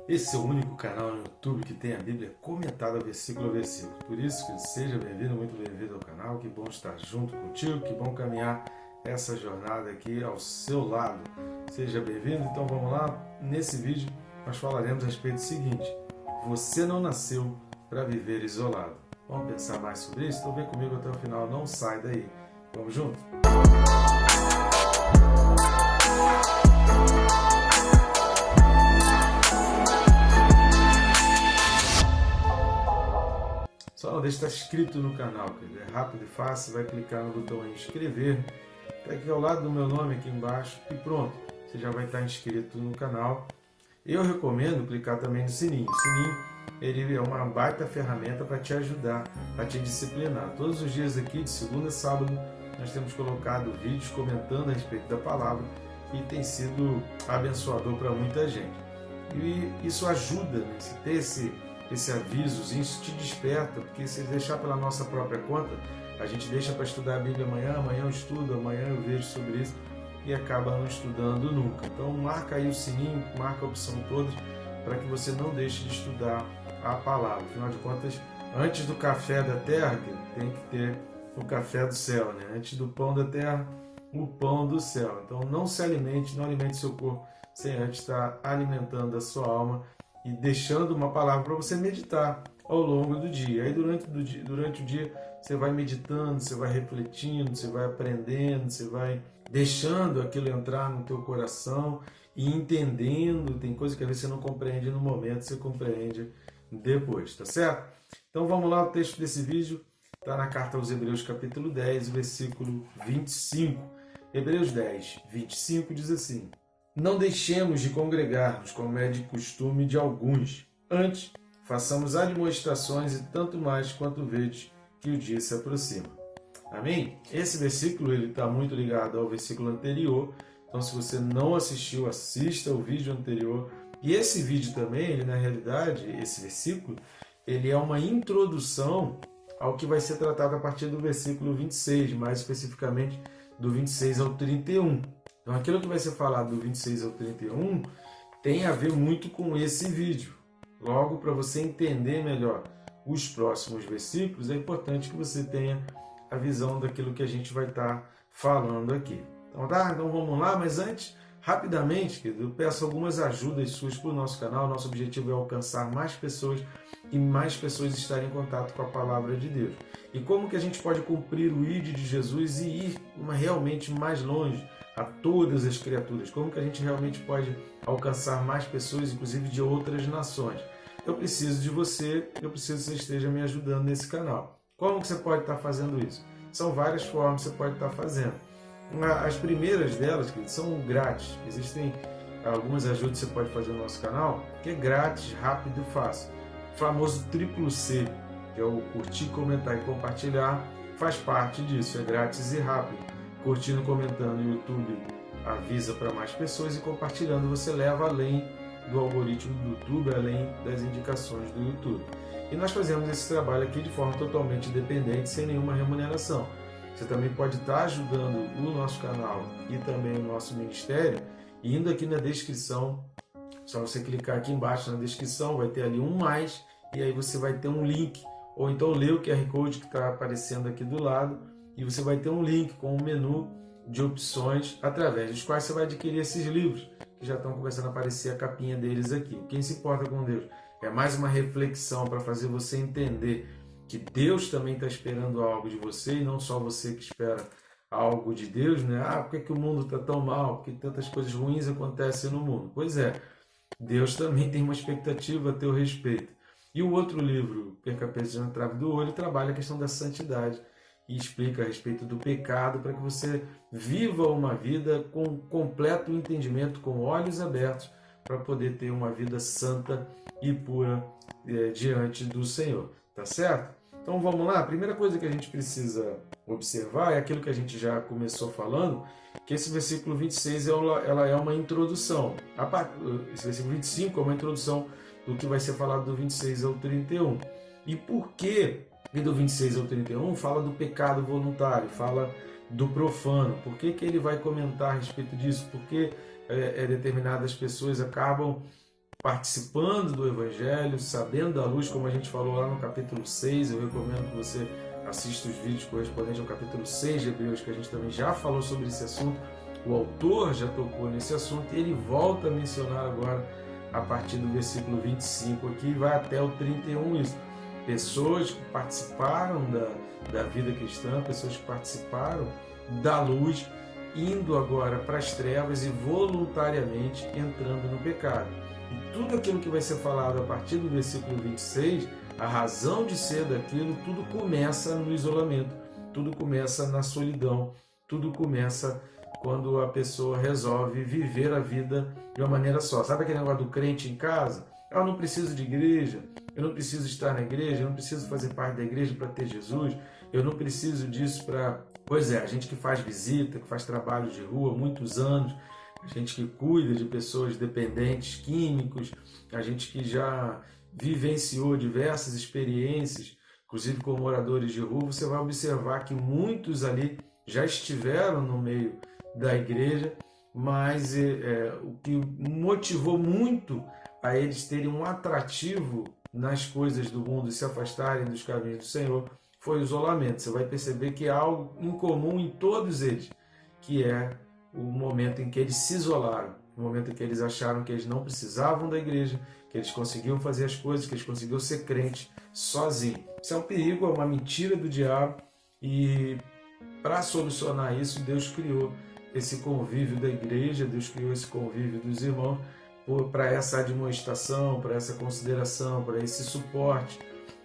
Esse é o único canal no YouTube que tem a Bíblia comentada versículo a versículo. Por isso, que seja bem-vindo, muito bem-vindo ao canal. Que bom estar junto contigo, que bom caminhar essa jornada aqui ao seu lado. Seja bem-vindo. Então vamos lá. Nesse vídeo nós falaremos a respeito do seguinte: você não nasceu para viver isolado. Vamos pensar mais sobre isso? Então vem comigo até o final, não sai daí. Vamos junto? Só não deixe estar inscrito no canal, querido. É rápido e fácil, vai clicar no botão inscrever, está aqui ao lado do meu nome, aqui embaixo, e pronto, você já vai estar inscrito no canal. Eu recomendo clicar também no sininho. O sininho ele é uma baita ferramenta para te ajudar, para te disciplinar. Todos os dias aqui, de segunda a sábado, nós temos colocado vídeos comentando a respeito da palavra e tem sido abençoador para muita gente. E isso ajuda, né? Se ter esse aviso, isso te desperta, porque se deixar pela nossa própria conta, a gente deixa para estudar a Bíblia amanhã eu estudo, amanhã eu vejo sobre isso e acaba não estudando nunca. Então marca aí o sininho, marca a opção todas para que você não deixe de estudar a palavra. Afinal de contas, antes do café da terra, tem que ter o café do céu, né? Antes do pão da terra, o pão do céu. Então não se alimente, não alimente seu corpo sem antes estar alimentando a sua alma e deixando uma palavra para você meditar ao longo do dia. Aí durante o dia você vai meditando, você vai refletindo, você vai aprendendo, você vai deixando aquilo entrar no teu coração e entendendo. Tem coisa que às vezes você não compreende no momento, você compreende depois, tá certo? Então vamos lá, o texto desse vídeo está na carta aos Hebreus capítulo 10, versículo 25. Hebreus 10, 25 diz assim: não deixemos de congregar-nos, como é de costume de alguns. Antes, façamos admoestações e tanto mais quanto vedes que o dia se aproxima. Amém? Esse versículo está muito ligado ao versículo anterior. Então, se você não assistiu, assista o vídeo anterior. E esse vídeo também, ele, na realidade, esse versículo, ele é uma introdução ao que vai ser tratado a partir do versículo 26, mais especificamente do 26 ao 31. Então, aquilo que vai ser falado do 26 ao 31 tem a ver muito com esse vídeo. Logo, para você entender melhor os próximos versículos, é importante que você tenha a visão daquilo que a gente vai estar falando aqui. Então, tá? Então vamos lá, mas antes, rapidamente, querido, eu peço algumas ajudas suas para o nosso canal. Nosso objetivo é alcançar mais pessoas e mais pessoas estarem em contato com a palavra de Deus. E como que a gente pode cumprir o ID de Jesus e ir realmente mais longe a todas as criaturas? Como que a gente realmente pode alcançar mais pessoas, inclusive de outras nações? Eu preciso de você, eu preciso que você esteja me ajudando nesse canal. Como que você pode estar fazendo isso? São várias formas que você pode estar fazendo. As primeiras delas, querido, são grátis. Existem algumas ajudas que você pode fazer no nosso canal, que é grátis, rápido e fácil. O famoso triplo C, que é o curtir, comentar e compartilhar, faz parte disso, é grátis e rápido. Curtindo, comentando, o YouTube avisa para mais pessoas e compartilhando você leva além do algoritmo do YouTube, além das indicações do YouTube. E nós fazemos esse trabalho aqui de forma totalmente independente, sem nenhuma remuneração. Você também pode estar ajudando o nosso canal e também o nosso ministério, indo aqui na descrição. Só você clicar aqui embaixo na descrição, vai ter ali um mais, e aí você vai ter um link, ou então lê o QR Code que está aparecendo aqui do lado, e você vai ter um link com um menu de opções através dos quais você vai adquirir esses livros, que já estão começando a aparecer a capinha deles aqui. Quem se importa com Deus? É mais uma reflexão para fazer você entender que Deus também está esperando algo de você, e não só você que espera algo de Deus, né? Por que o mundo está tão mal? Por que tantas coisas ruins acontecem no mundo? Pois é, Deus também tem uma expectativa a teu respeito. E o outro livro, Perca Peso na Trave do Olho, trabalha a questão da santidade e explica a respeito do pecado para que você viva uma vida com completo entendimento, com olhos abertos, para poder ter uma vida santa e pura diante do Senhor. Tá certo? Então vamos lá. A primeira coisa que a gente precisa observar é aquilo que a gente já começou falando, que esse versículo 26 ela é uma introdução. Esse versículo 25 é uma introdução do que vai ser falado do 26 ao 31. E por que do 26 ao 31 fala do pecado voluntário, fala do profano? Por que ele vai comentar a respeito disso? Porque determinadas pessoas acabam participando do Evangelho, sabendo da luz, como a gente falou lá no capítulo 6. Eu recomendo que você assista os vídeos correspondentes ao capítulo 6 de Hebreus, que a gente também já falou sobre esse assunto. O autor já tocou nesse assunto e ele volta a mencionar agora a partir do versículo 25 aqui, vai até o 31 isso. Pessoas que participaram da vida cristã, pessoas que participaram da luz, indo agora para as trevas e voluntariamente entrando no pecado. E tudo aquilo que vai ser falado a partir do versículo 26, a razão de ser daquilo, tudo começa no isolamento, tudo começa na solidão, tudo começa quando a pessoa resolve viver a vida de uma maneira só. Sabe aquele negócio do crente em casa? Eu não preciso de igreja, eu não preciso estar na igreja, eu não preciso fazer parte da igreja para ter Jesus, eu não preciso disso para... Pois é, a gente que faz visita, que faz trabalho de rua há muitos anos, a gente que cuida de pessoas dependentes químicos, a gente que já vivenciou diversas experiências, inclusive com moradores de rua, você vai observar que muitos ali já estiveram no meio da igreja, mas o que motivou muito a eles terem um atrativo nas coisas do mundo e se afastarem dos caminhos do Senhor foi o isolamento. Você vai perceber que é algo incomum em todos eles, que é o momento em que eles se isolaram, o momento em que eles acharam que eles não precisavam da igreja, que eles conseguiam fazer as coisas, que eles conseguiam ser crentes sozinhos. Isso é um perigo, é uma mentira do diabo, e para solucionar isso, Deus criou esse convívio da igreja, Deus criou esse convívio dos irmãos para essa admoestação, para essa consideração, para esse suporte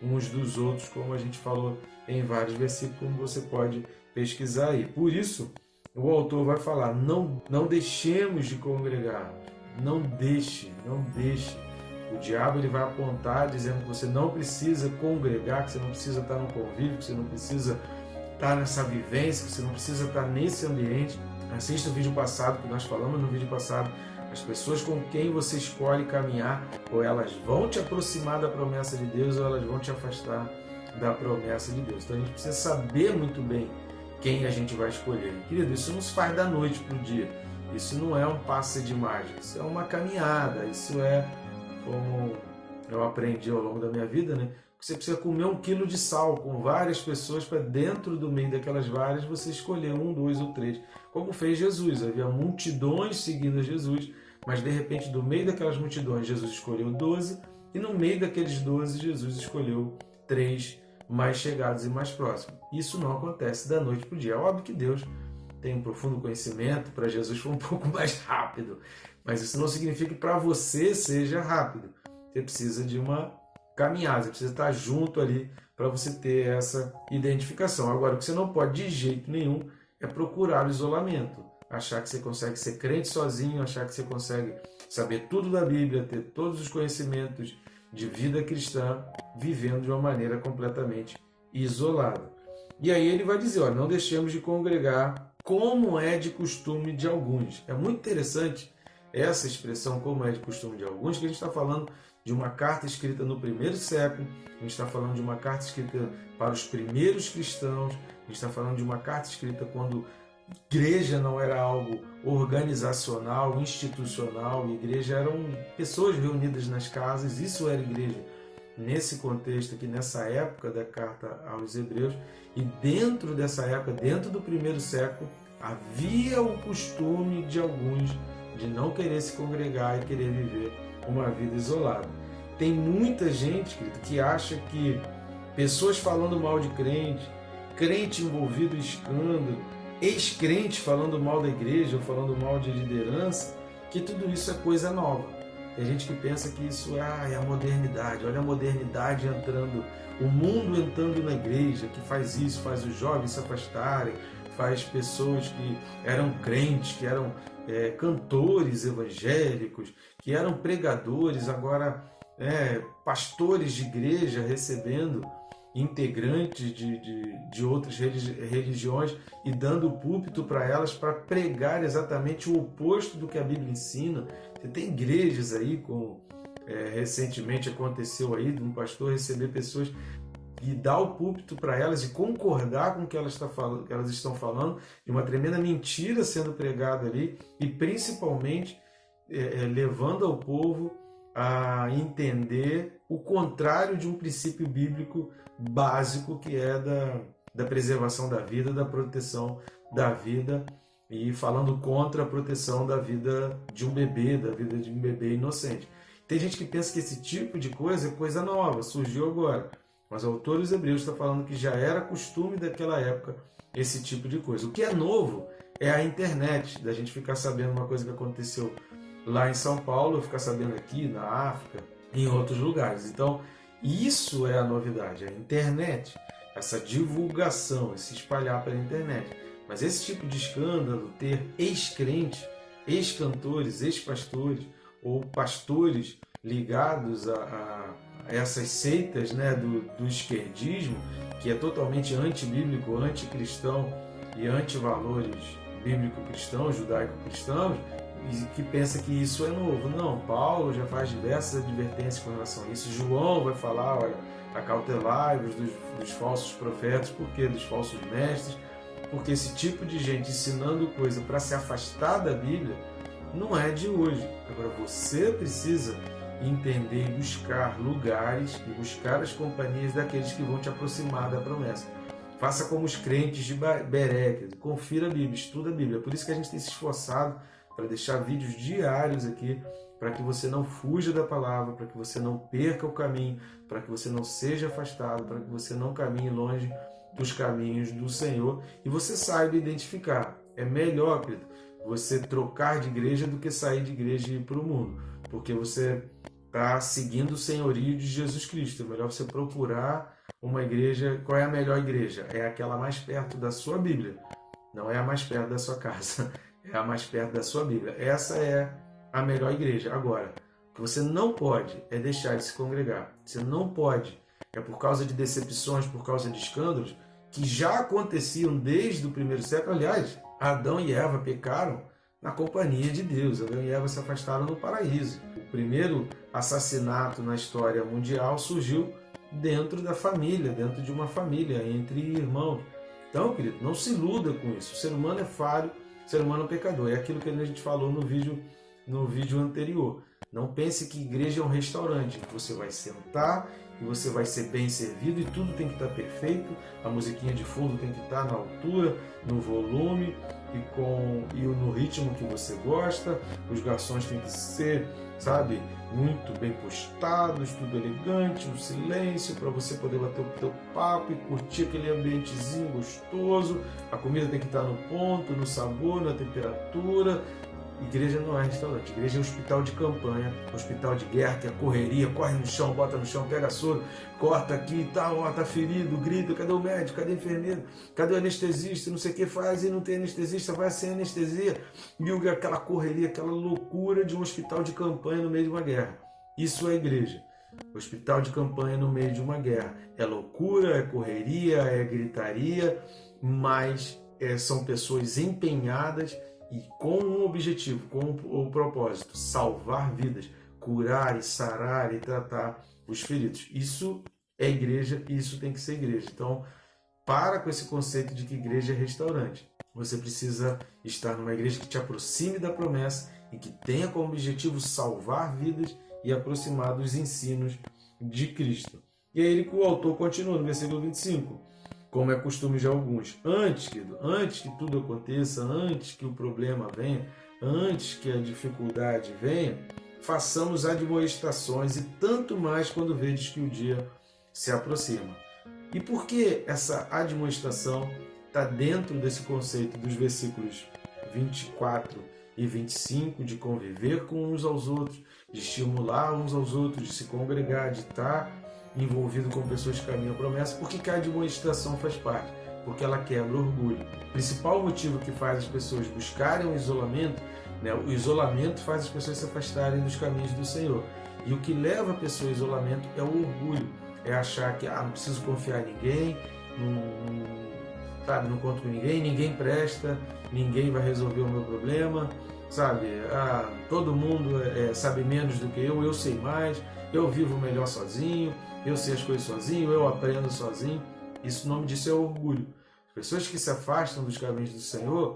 uns dos outros, como a gente falou em vários versículos, como você pode pesquisar aí. Por isso, o autor vai falar, não deixemos de congregar, não deixe. O diabo ele vai apontar dizendo que você não precisa congregar, que você não precisa estar no convívio, que você não precisa estar nessa vivência, que você não precisa estar nesse ambiente. Assista o vídeo passado, que nós falamos no vídeo passado, as pessoas com quem você escolhe caminhar, ou elas vão te aproximar da promessa de Deus, ou elas vão te afastar da promessa de Deus. Então a gente precisa saber muito bem quem a gente vai escolher. Querido, isso não se faz da noite para o dia. Isso não é um passe de mágica, isso é uma caminhada, isso é como eu aprendi ao longo da minha vida, né? Você precisa comer 1 quilo de sal com várias pessoas para dentro do meio daquelas várias você escolher 1, 2 ou 3. Como fez Jesus, havia multidões seguindo a Jesus, mas de repente do meio daquelas multidões Jesus escolheu 12 e no meio daqueles 12 Jesus escolheu 3 mais chegados e mais próximos. Isso não acontece da noite para o dia. É óbvio que Deus tem um profundo conhecimento, para Jesus foi um pouco mais rápido, mas isso não significa que para você seja rápido. Você precisa de uma caminhada, você precisa estar junto ali para você ter essa identificação. Agora, o que você não pode de jeito nenhum é procurar o isolamento, achar que você consegue ser crente sozinho, achar que você consegue saber tudo da Bíblia, ter todos os conhecimentos de vida cristã, vivendo de uma maneira completamente isolada. E aí ele vai dizer, olha, não deixemos de congregar como é de costume de alguns. É muito interessante essa expressão, como é de costume de alguns, que a gente está falando de uma carta escrita no primeiro século, a gente está falando de uma carta escrita para os primeiros cristãos, a gente está falando de uma carta escrita quando igreja não era algo organizacional, institucional, igreja eram pessoas reunidas nas casas, isso era igreja. Nesse contexto aqui, nessa época da carta aos Hebreus, e dentro dessa época, dentro do primeiro século, havia o costume de alguns de não querer se congregar e querer viver uma vida isolada. Tem muita gente, querido, que acha que pessoas falando mal de crente, crente envolvido em escândalo, ex-crente falando mal da igreja ou falando mal de liderança, que tudo isso é coisa nova. Tem gente que pensa que isso é a modernidade, olha a modernidade entrando, o mundo entrando na igreja, que faz isso, faz os jovens se afastarem, faz pessoas que eram crentes, que eram cantores evangélicos, que eram pregadores, agora pastores de igreja recebendo integrantes de outras religiões e dando púlpito para elas para pregar exatamente o oposto do que a Bíblia ensina. Você tem igrejas aí, como recentemente aconteceu aí, de um pastor receber pessoas e dar o púlpito para elas e concordar com o que elas estão falando, de uma tremenda mentira sendo pregada ali, e principalmente levando ao povo a entender o contrário de um princípio bíblico básico, que é da preservação da vida, da proteção da vida, e falando contra a proteção da vida de um bebê, da vida de um bebê inocente. Tem gente que pensa que esse tipo de coisa é coisa nova, surgiu agora. Mas o autor dos Hebreus está falando que já era costume daquela época esse tipo de coisa. O que é novo é a internet, da gente ficar sabendo uma coisa que aconteceu lá em São Paulo, ficar sabendo aqui na África, em outros lugares. Então, isso é a novidade, a internet, essa divulgação, esse espalhar pela internet. Mas esse tipo de escândalo, ter ex-crentes, ex-cantores, ex-pastores ou pastores ligados a essas seitas, né, do esquerdismo, que é totalmente antibíblico, anticristão e antivalores bíblico-cristãos, judaico-cristãos, e que pensa que isso é novo. Não, Paulo já faz diversas advertências com relação a isso. João vai falar, olha, acautelai-vos dos falsos profetas, por quê? Dos falsos mestres, porque esse tipo de gente ensinando coisa para se afastar da Bíblia não é de hoje. Agora você precisa entender e buscar lugares e buscar as companhias daqueles que vão te aproximar da promessa. Faça como os crentes de Beré, confira a Bíblia, estuda a Bíblia. Por isso que a gente tem se esforçado para deixar vídeos diários aqui, para que você não fuja da palavra, para que você não perca o caminho, para que você não seja afastado, para que você não caminhe longe dos caminhos do Senhor e você saiba identificar. É melhor, querido, você trocar de igreja do que sair de igreja e ir para o mundo, porque você está seguindo o senhorio de Jesus Cristo. É melhor você procurar uma igreja. Qual é a melhor igreja? É aquela mais perto da sua Bíblia, não é a mais perto da sua casa, é a mais perto da sua Bíblia. Essa é a melhor igreja. Agora, o que você não pode é deixar de se congregar. Você não pode, é por causa de decepções, por causa de escândalos, que já aconteciam desde o primeiro século. Aliás, Adão e Eva pecaram na companhia de Deus. Adão e Eva se afastaram no paraíso. O primeiro assassinato na história mundial surgiu dentro da família, dentro de uma família, entre irmãos. Então, querido, não se iluda com isso. O ser humano é falho, o ser humano é pecador. É aquilo que a gente falou no vídeo anterior. Não pense que igreja é um restaurante, que você vai sentar e você vai ser bem servido e tudo tem que estar perfeito, a musiquinha de fundo tem que estar na altura, no volume e no ritmo que você gosta, os garçons têm que ser, sabe, muito bem postados, tudo elegante, um silêncio para você poder bater o teu papo e curtir aquele ambientezinho gostoso, a comida tem que estar no ponto, no sabor, na temperatura. Igreja não é restaurante, igreja é um hospital de campanha, hospital de guerra, que é correria, corre no chão, bota no chão, pega soro, corta aqui e tal, ó, tá ferido, grita, cadê o médico, cadê o enfermeiro, cadê o anestesista, não sei o que faz, e não tem anestesista, vai sem anestesia, e aquela correria, aquela loucura de um hospital de campanha no meio de uma guerra. Isso é igreja. Hospital de campanha no meio de uma guerra. É loucura, é correria, é gritaria, mas são pessoas empenhadas e com um objetivo, com o propósito, salvar vidas, curar e sarar e tratar os feridos. Isso é igreja e isso tem que ser igreja. Então, para com esse conceito de que igreja é restaurante. Você precisa estar numa igreja que te aproxime da promessa e que tenha como objetivo salvar vidas e aproximar dos ensinos de Cristo. E aí o autor continua no versículo 25. Como é costume de alguns. Antes que tudo aconteça, antes que o problema venha, antes que a dificuldade venha, façamos admoestações e tanto mais quando vedes que o dia se aproxima. E por que essa admoestação está dentro desse conceito dos versículos 24 e 25, de conviver com uns aos outros, de estimular uns aos outros, de se congregar, de estar envolvido com pessoas que caminham a promessa? Por que a admoestação faz parte? Porque ela quebra o orgulho. O principal motivo que faz as pessoas buscarem o isolamento, né, o isolamento faz as pessoas se afastarem dos caminhos do Senhor. E o que leva a pessoa ao isolamento é o orgulho. É achar que não preciso confiar em ninguém, não conto com ninguém, ninguém presta, ninguém vai resolver o meu problema, sabe? Todo mundo sabe menos do que eu sei mais, eu vivo melhor sozinho, eu sei as coisas sozinho, eu aprendo sozinho. O nome disso é orgulho. As pessoas que se afastam dos caminhos do Senhor,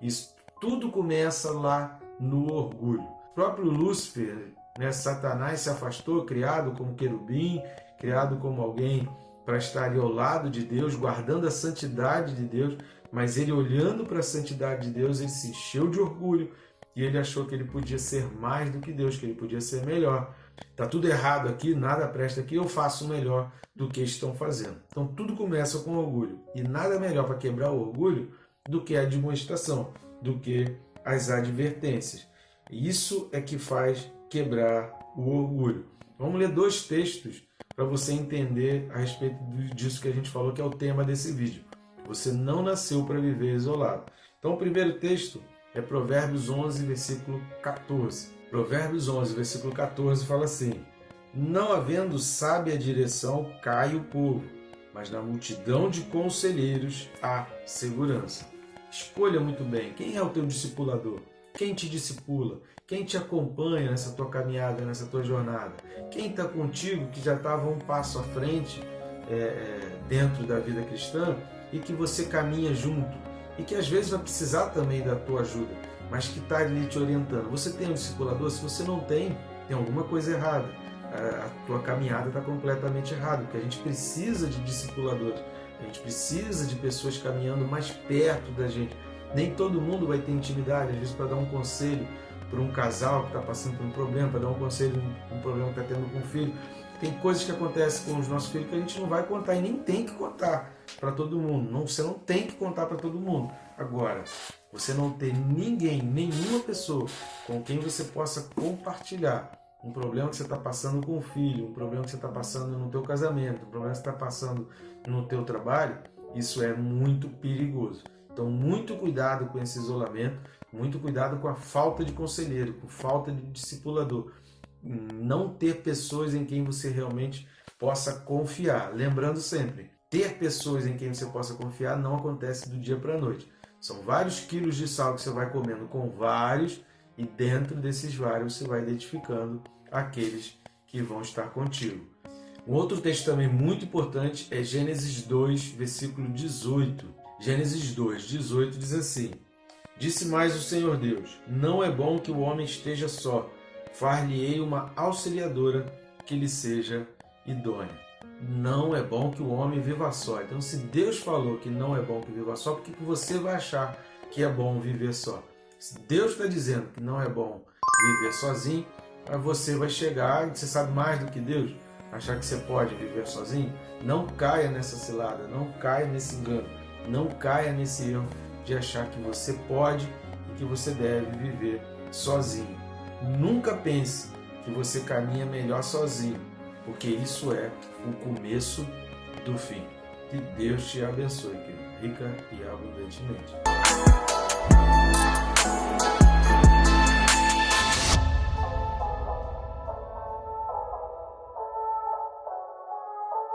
isso tudo começa lá no orgulho. O próprio Lúcifer, né? Satanás se afastou, criado como querubim, criado como alguém para estar ali ao lado de Deus, guardando a santidade de Deus, mas ele, olhando para a santidade de Deus, ele se encheu de orgulho e ele achou que ele podia ser mais do que Deus, que ele podia ser melhor. Está tudo errado aqui, nada presta aqui, eu faço melhor do que estão fazendo. Então tudo começa com orgulho. E nada melhor para quebrar o orgulho do que a admoestação, do que as advertências. Isso é que faz quebrar o orgulho. Vamos ler 2 textos para você entender a respeito disso que a gente falou, que é o tema desse vídeo. Você não nasceu para viver isolado. Então o primeiro texto é Provérbios 11, versículo 14. Provérbios 11, versículo 14 fala assim: não havendo sábia direção, cai o povo, mas na multidão de conselheiros há segurança. Escolha muito bem quem é o teu discipulador, quem te discipula, quem te acompanha nessa tua caminhada, nessa tua jornada, quem está contigo, que já estava um passo à frente dentro da vida cristã e que você caminha junto e que às vezes vai precisar também da tua ajuda, mas que está ali te orientando. Você tem um discipulador? Se você não tem, tem alguma coisa errada. A tua caminhada está completamente errada, porque a gente precisa de discipuladores, a gente precisa de pessoas caminhando mais perto da gente. Nem todo mundo vai ter intimidade, às vezes, para dar um conselho para um casal que está passando por um problema, para dar um conselho um problema que está tendo com um filho. Tem coisas que acontecem com os nossos filhos que a gente não vai contar e nem tem que contar para todo mundo. Você não tem que contar para todo mundo. Agora, você não ter ninguém, nenhuma pessoa com quem você possa compartilhar um problema que você está passando com o filho, um problema que você está passando no teu casamento, um problema que você está passando no teu trabalho, isso é muito perigoso. Então, muito cuidado com esse isolamento, muito cuidado com a falta de conselheiro, com falta de discipulador. Não ter pessoas em quem você realmente possa confiar. Lembrando sempre, ter pessoas em quem você possa confiar não acontece do dia para a noite. São vários quilos de sal que você vai comendo com vários, e dentro desses vários você vai identificando aqueles que vão estar contigo. Um outro texto também muito importante é Gênesis 2, versículo 18. Gênesis 2, 18 diz assim: disse mais o Senhor Deus, não é bom que o homem esteja só, far-lhe-ei uma auxiliadora que lhe seja idônea. Não é bom que o homem viva só. Então, se Deus falou que não é bom que viva só, por que você vai achar que é bom viver só? Se Deus está dizendo que não é bom viver sozinho, você vai chegar e você sabe mais do que Deus, achar que você pode viver sozinho. Não caia nessa cilada, não caia nesse engano, não caia nesse erro de achar que você pode e que você deve viver sozinho. Nunca pense que você caminha melhor sozinho, porque isso é o começo do fim. Que Deus te abençoe, querido, rica e abundantemente.